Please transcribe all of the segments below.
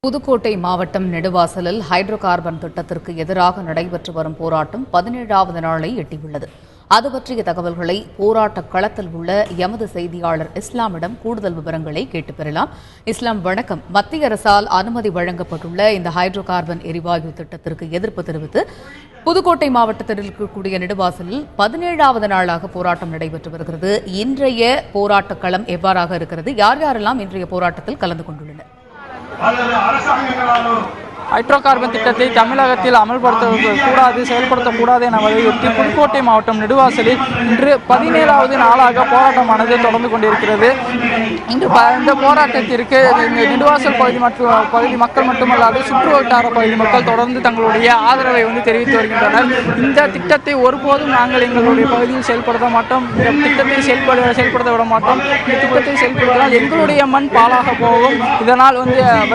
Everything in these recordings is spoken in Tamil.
புதுக்கோட்டை மாவட்டம் நெடுவாசலில் ஹைட்ரோ கார்பன் திட்டத்திற்கு எதிராக நடைபெற்று வரும் போராட்டம் 17வது நாளை எட்டியுள்ளது. அது பற்றிய தகவல்களை போராட்ட களத்தில் உள்ள எமது செய்தியாளர் இஸ்லாமிடம் கூடுதல் விவரங்களை கேட்டு பெறலாம். இஸ்லாம், வணக்கம். மத்திய அரசால் அனுமதி வழங்கப்பட்டுள்ள இந்த ஹைட்ரோ கார்பன் எரிவாயு திட்டத்திற்கு எதிர்ப்பு தெரிவித்து புதுக்கோட்டை மாவட்டத்தில் இருக்கக்கூடிய நெடுவாசலில் 17வது நாளாக போராட்டம் நடைபெற்று வருகிறது. இன்றைய போராட்ட களம் எவ்வாறாக இருக்கிறது? யார் யாரெல்லாம் இன்றைய போராட்டத்தில் கலந்து கொண்டுள்ளனர்? ஹைட்ரோ கார்பன் திட்டத்தை தமிழகத்தில் அமல்படுத்தக்கூடாது, செயல்படுத்தக்கூடாது என வலியுறுத்தி புதுக்கோட்டை மாவட்டம் நெடுவாசலில் இன்று 17வது நாளாக போராட்டமானது தொடர்ந்து கொண்டிருக்கிறது. இன்று இந்த போராட்டத்திற்கு நெடுவாசல் பகுதி மக்கள் மட்டுமல்லாது சுற்று வட்டார பகுதி மக்கள் தொடர்ந்து தங்களுடைய ஆதரவை தெரிவித்து வருகின்றனர். இந்த திட்டத்தை ஒருபோதும் நாங்கள் எங்களுடைய பகுதியில் செயல்படுத்த மாட்டோம், இந்த திட்டத்தை செயல்படுத்த விட மாட்டோம். இந்த திட்டத்தை செயல்படுத்தினால் எங்களுடைய மண் பாலாக போகும், இதனால்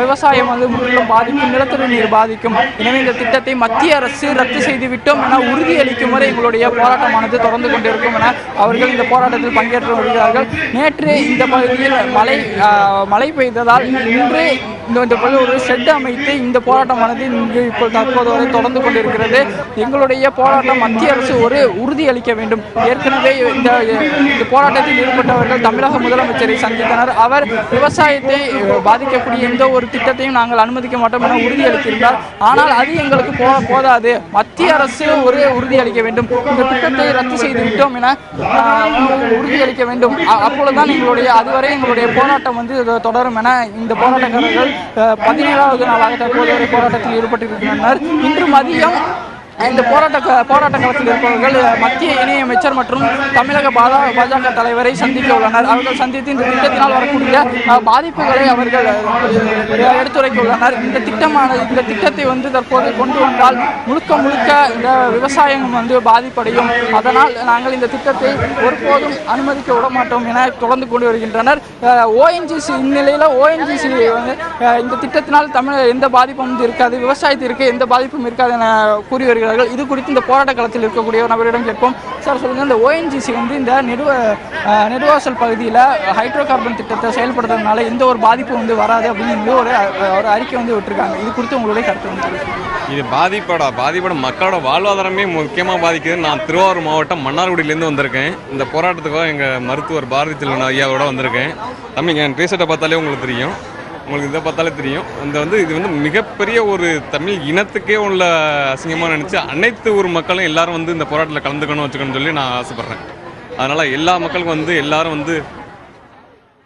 விவசாயம் முற்றிலும் பாதிக்கும், நிலத்தடி நீர் பாதிக்கும். எனவே இந்த திட்டத்தை மத்திய அரசு ரத்து செய்துவிட்டோம் என உறுதியளிக்கும் வரை எங்களுடைய போராட்டமானது தொடர்ந்து கொண்டிருக்கும் என அவர்கள் இந்த போராட்டத்தில் பங்கேற்று வருகிறார்கள். நேற்று இந்த பகுதியில் மழை பெய்ததால் இன்று ஒரு ஷெட் அமைத்து இந்த போராட்டமானது இன்று இப்போ தற்போது வரை தொடர்ந்து கொண்டிருக்கிறது. எங்களுடைய போராட்டம் மத்திய அரசு ஒரு உறுதியளிக்க வேண்டும். ஏற்கனவே இந்த போராட்டத்தில் ஈடுபட்டவர்கள் தமிழக முதலமைச்சரை சந்தித்தனர். அவர் விவசாயத்தை பாதிக்கக்கூடிய எந்த ஒரு திட்டத்தையும் நாங்கள் அனுமதிக்க மாட்டோம் என உறுதியளித்திருந்தார். ஆனால் அது எங்களுக்கு போதாது, மத்திய அரசு ஒரு உறுதியளிக்க வேண்டும், இந்த திட்டத்தை ரத்து செய்து விட்டோம் என உறுதியளிக்க வேண்டும். அப்பொழுதுதான் அதுவரை எங்களுடைய போராட்டம் தொடரும் என இந்த போராட்டக்காரர்கள் 17வது நாளாக தற்போது போராட்டத்தில் ஈடுபட்டிருக்கின்றனர். இன்று மதியம் இந்த போராட்ட களத்தில் இருப்பவர்கள் மத்திய இணையமைச்சர் மற்றும் தமிழக பாஜக தலைவரை சந்திக்க உள்ளனர். அவர்கள் சந்தித்து இந்த திட்டத்தினால் வரக்கூடிய பாதிப்புகளை அவர்கள் எடுத்துரைக்க உள்ளனர். இந்த திட்டத்தை தற்போது கொண்டு வந்தால் முழுக்க இந்த விவசாயம் பாதிப்படையும், அதனால் நாங்கள் இந்த திட்டத்தை ஒருபோதும் அனுமதிக்க விட மாட்டோம் என தொடர்ந்து கொண்டு வருகின்றனர். ONGC இந்நிலையில் ONGC இந்த திட்டத்தினால் எந்த பாதிப்பும் இருக்காது, விவசாயத்திற்கு எந்த பாதிப்பும் இருக்காது என கூறி வருகிறார்கள். இது குறித்து இந்த போராட்ட களத்தில் இருக்கக்கூடிய நபரிடம் கேட்போம். சார், சொல்லுங்க, இந்த ONGC இந்த நெடுவாசல் பகுதியில் ஹைட்ரோ கார்பன் திட்டத்தை செயல்படுத்துறதுனால எந்த ஒரு பாதிப்பு வராது அப்படின்னு ஒரு அறிக்கை விட்டுருக்காங்க. இது குறித்து உங்களுடைய கருத்து? இது பாதிப்போட மக்களோட வாழ்வாதாரமே முக்கியமாக பாதிக்குது. நான் திருவாரூர் மாவட்டம் மன்னார்குடியிலேருந்து வந்திருக்கேன். இந்த போராட்டத்துக்காக எங்கள் மருத்துவர் பாரதி செல்வன் ஐயாவோட வந்திருக்கேன். தம்பிங்க, என் பேசிட்ட பார்த்தாலே உங்களுக்கு தெரியும், உங்களுக்கு இதை பார்த்தாலே தெரியும். இது மிகப்பெரிய ஒரு தமிழ் இனத்துக்கே உள்ள அசிங்கமாக நினச்சி அனைத்து ஊர் மக்களும் எல்லாரும் இந்த போராட்டத்தில் கலந்துக்கணும் வச்சுக்கணும்னு சொல்லி நான் ஆசைப்பட்றேன். அதனால் எல்லா மக்களுக்கும்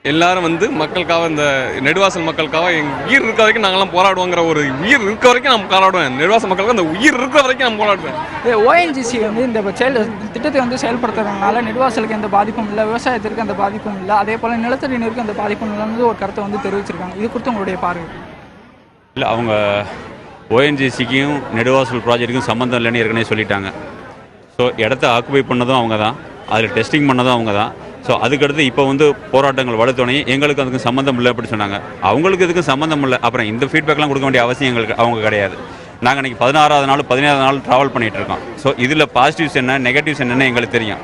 எல்லாரும் மக்களுக்காக, இந்த நெடுவாசல் மக்களுக்காக உயிர் இருக்க வரைக்கும் நாங்களாம் போராடுவோங்கிற ஒரு உயிர் இருக்க வரைக்கும் நான் போராடுவேன். நெடுவாசல் மக்களுக்கு அந்த உயிர் இருக்க வரைக்கும் நான் போராடுவேன். ONGC இந்த திட்டத்தை செயல்படுத்துறதுனால நெடுவாசலுக்கு எந்த பாதிப்பும் இல்லை, விவசாயத்திற்கு அந்த பாதிப்பும் இல்லை, அதே போல் நிலத்தடி நீருக்கு அந்த பாதிப்பும் இல்லைன்னு ஒரு கருத்தை தெரிவிச்சிருக்காங்க. இது குறித்து உங்களுடைய பார்வை? இல்லை, அவங்க ONGCக்கும் நெடுவாசல் ப்ராஜெக்ட்டுக்கும் சம்மந்தம் இல்லைன்னு ஏற்கனவே சொல்லிட்டாங்க. ஸோ இடத்த ஆக்குபை பண்ணதும் அவங்க தான், அதில் டெஸ்டிங் பண்ணதும் அவங்க தான். ஸோ அதுக்கடுத்து இப்போ போராட்டங்கள் வளர்த்தோடனே எங்களுக்கு அதுக்கு சம்மந்தம் இல்லை அப்படி சொன்னாங்க. அவங்களுக்கு இதுக்கு சம்மந்தம் இல்லை. அப்புறம் இந்த ஃபீட்பேக்லாம் கொடுக்க வேண்டிய அவசியம் அவங்க கிடையாது. நாங்கள் இன்றைக்கி 16வது நாள் 17வது நாள் ட்ராவல் பண்ணிகிட்டு இருக்கோம். ஸோ இதில் பாசிட்டிவ்ஸ் என்ன, நெகட்டிவ்ஸ் என்னன்னு எங்களுக்கு தெரியும்.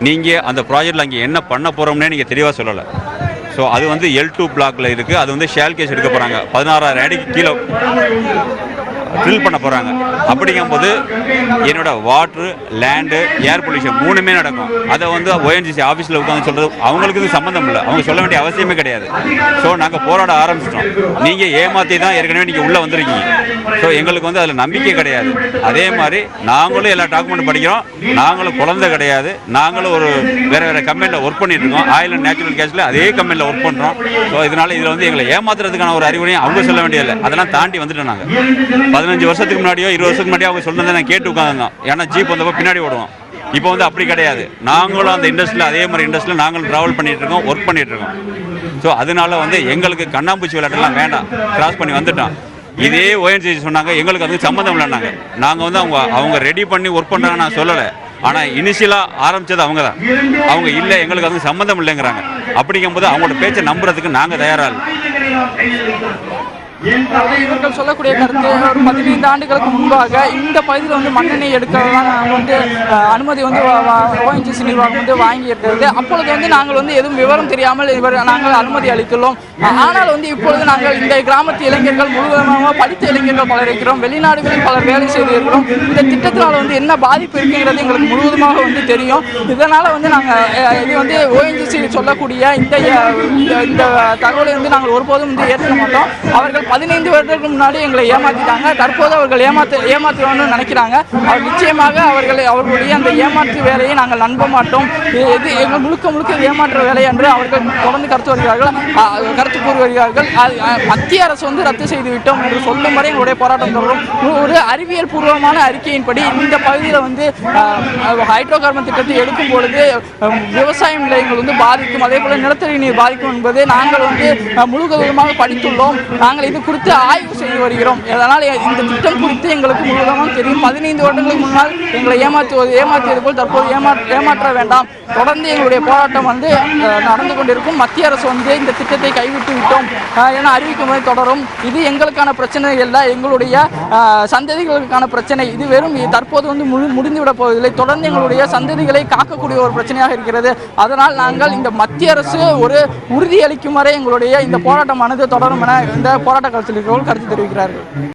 நீங்கள் அந்த ப்ராஜெக்டில் அங்கே என்ன பண்ண போகிறோம்னே நீங்கள் தெளிவாக சொல்லலை. ஸோ அது L2 பிளாக்ல இருக்குது. அது ஷேல் கேஸ் எடுக்க போகிறாங்க. 16,000 அடிக்கு கீழே ட்ரில் பண்ண போகிறாங்க. அப்படிங்கும்போது என்னோட வாட்ரு, லேண்டு, ஏர் பொல்யூஷன் 3மே நடக்கும். அதை ONGC ஆஃபீஸில் உட்காந்து சொல்கிறது அவங்களுக்கு இது சம்மந்தம் இல்லை, அவங்க சொல்ல வேண்டிய அவசியமே கிடையாது. ஸோ நாங்கள் போராட ஆரம்பிச்சிட்டோம். நீங்கள் ஏமாற்றி தான் ஏற்கனவே நீங்கள் உள்ளே வந்திருக்கீங்க. ஸோ எங்களுக்கு அதில் நம்பிக்கை கிடையாது. அதே மாதிரி நாங்களும் எல்லா டாக்குமெண்ட் படிக்கிறோம். நாங்களும் குழந்தை கிடையாது. நாங்களும் ஒரு வேறு கம்பெனியில் ஒர்க் பண்ணிட்டு இருக்கோம். ஆயில் அண்ட் நேச்சுரல் கேஸில் அதே கம்பெனியில் ஒர்க் பண்ணுறோம். ஸோ இதனால் இதில் எங்களை ஏமாத்துறதுக்கான ஒரு அறிவுரையும் அவங்க சொல்ல வேண்டியதில்லை. அதெல்லாம் தாண்டி வந்துட்டோம். நாங்கள் 15 வருஷத்துக்கு முன்னாடியோ 20 வருஷத்துக்கு முன்னாடியோ அவங்க சொன்னதை நான் கேட்டு உட்காந்துருந்தோம். ஏன்னா ஜீப் வந்தப்போ பின்னாடி ஓடுவோம். இப்போ அப்படி கிடையாது. நாங்களும் அந்த இண்டஸ்ட்ரியில் அதே மாதிரி இண்டஸ்ட்ரியில் நாங்களும் ட்ராவல் பண்ணிட்டு இருக்கோம், ஒர்க் பண்ணிட்டு இருக்கோம். ஸோ அதனால எங்களுக்கு கண்ணாம்பூச்சி விளையாட்டுலாம் வேண்டாம், கிராஸ் பண்ணி வந்துட்டோம். இதே ONGC சொன்னாங்க எங்களுக்கு அதுக்கு சம்மந்தம் இல்லைன்னாங்க. நாங்கள் அவங்க ரெடி பண்ணி ஒர்க் பண்ணுறாங்க நான் சொல்லலை. ஆனால் இனிஷியலாக ஆரம்பித்தது அவங்க தான். அவங்க இல்லை, எங்களுக்கு அதுக்கு சம்மந்தம் இல்லைங்கிறாங்க. அப்படிங்கும்போது அவங்களோட பேச்சை நம்புறதுக்கு நாங்கள் தயாராக இல்லை. இவர்கள் சொல்லக்கூடிய கருத்து, ஒரு 15 ஆண்டுகளுக்கு முன்பாக இந்த பகுதியில் வந்து மண்ணெண்ணெய் எடுக்கலாம் நாங்கள் வந்து அனுமதி வந்து ONGC நிர்வாகம் வந்து வாங்கியிருக்கிறது. அப்பொழுது வந்து நாங்கள் வந்து எதுவும் விவரம் தெரியாமல் நாங்கள் அனுமதி அளித்துள்ளோம். ஆனால் வந்து இப்பொழுது நாங்கள் இந்த கிராமத்து இளைஞர்கள் முழுவதுமாக படித்த இளைஞர்கள் பலர் இருக்கிறோம், வெளிநாடுகளில் பலர் வேலை செய்து இருக்கிறோம். இந்த திட்டத்தினால் வந்து என்ன பாதிப்பு இருக்குங்கிறது எங்களுக்கு முழுவதுமாக வந்து தெரியும். இதனால் வந்து நாங்கள் இது வந்து ONGC சொல்லக்கூடிய இந்த தகவலை வந்து நாங்கள் ஒருபோதும் வந்து ஏற்றுக்க மாட்டோம். அவர்கள் 15 வருடங்களுக்கு முன்னாடி எங்களை ஏமாற்றிட்டாங்க. தற்போது அவர்கள் ஏமாற்றணும்னு நினைக்கிறாங்க. அவர் நிச்சயமாக அவர்களுடைய அந்த ஏமாற்று வேலையை நாங்கள் நம்ப மாட்டோம். இது எங்கள் முழுக்க ஏமாற்ற வேலை என்று அவர்கள் தொடர்ந்து கருத்து கூறி வருகிறார்கள். மத்திய அரசு வந்து ரத்து செய்து விட்டோம் என்று சொல்லும் வரை எங்களுடைய போராட்டம் தொடரும். ஒரு அறிவியல் பூர்வமான அறிக்கையின்படி இந்த பகுதியில் வந்து ஹைட்ரோ கார்பன் திட்டத்தை எடுக்கும் பொழுது விவசாய நிலையங்கள் வந்து பாதிக்கும், அதே போல நிலத்தடி நீர் பாதிக்கும் என்பது நாங்கள் வந்து முழுவதுமாக படித்துள்ளோம். நாங்கள் இது குறித்து ஆய்வு செய்து வருகிறோம். அதனால் இந்த திட்டம் குறித்து எங்களுக்கு முழுவதுமாக தெரியும். 15 வருடங்களுக்கு முன்னால் எங்களை ஏமாற்றியது போல் தற்போது ஏமாற்ற வேண்டாம். தொடர்ந்து எங்களுடைய போராட்டம் வந்து நடந்து கொண்டிருக்கும். மத்திய அரசு வந்து இந்த திட்டத்தை கைவிட்டு விட்டோம் என அறிவிக்கும் வரை தொடரும். இது எங்களுக்கான பிரச்சனை அல்ல, எங்களுடைய சந்ததிகளுக்கான பிரச்சனை. இது வெறும் தற்போது வந்து முடிந்துவிடப் போவதில்லை. தொடர்ந்து எங்களுடைய சந்ததிகளை காக்கக்கூடிய ஒரு பிரச்சனையாக இருக்கிறது. அதனால் நாங்கள் இந்த மத்திய அரசு ஒரு உறுதியளிக்கும் வரை எங்களுடைய இந்த போராட்டமானது தொடரும் என இந்த போராட்ட களத்தில் இருக்கிறவர்கள் கருத்து தெரிவிக்கிறார்கள்.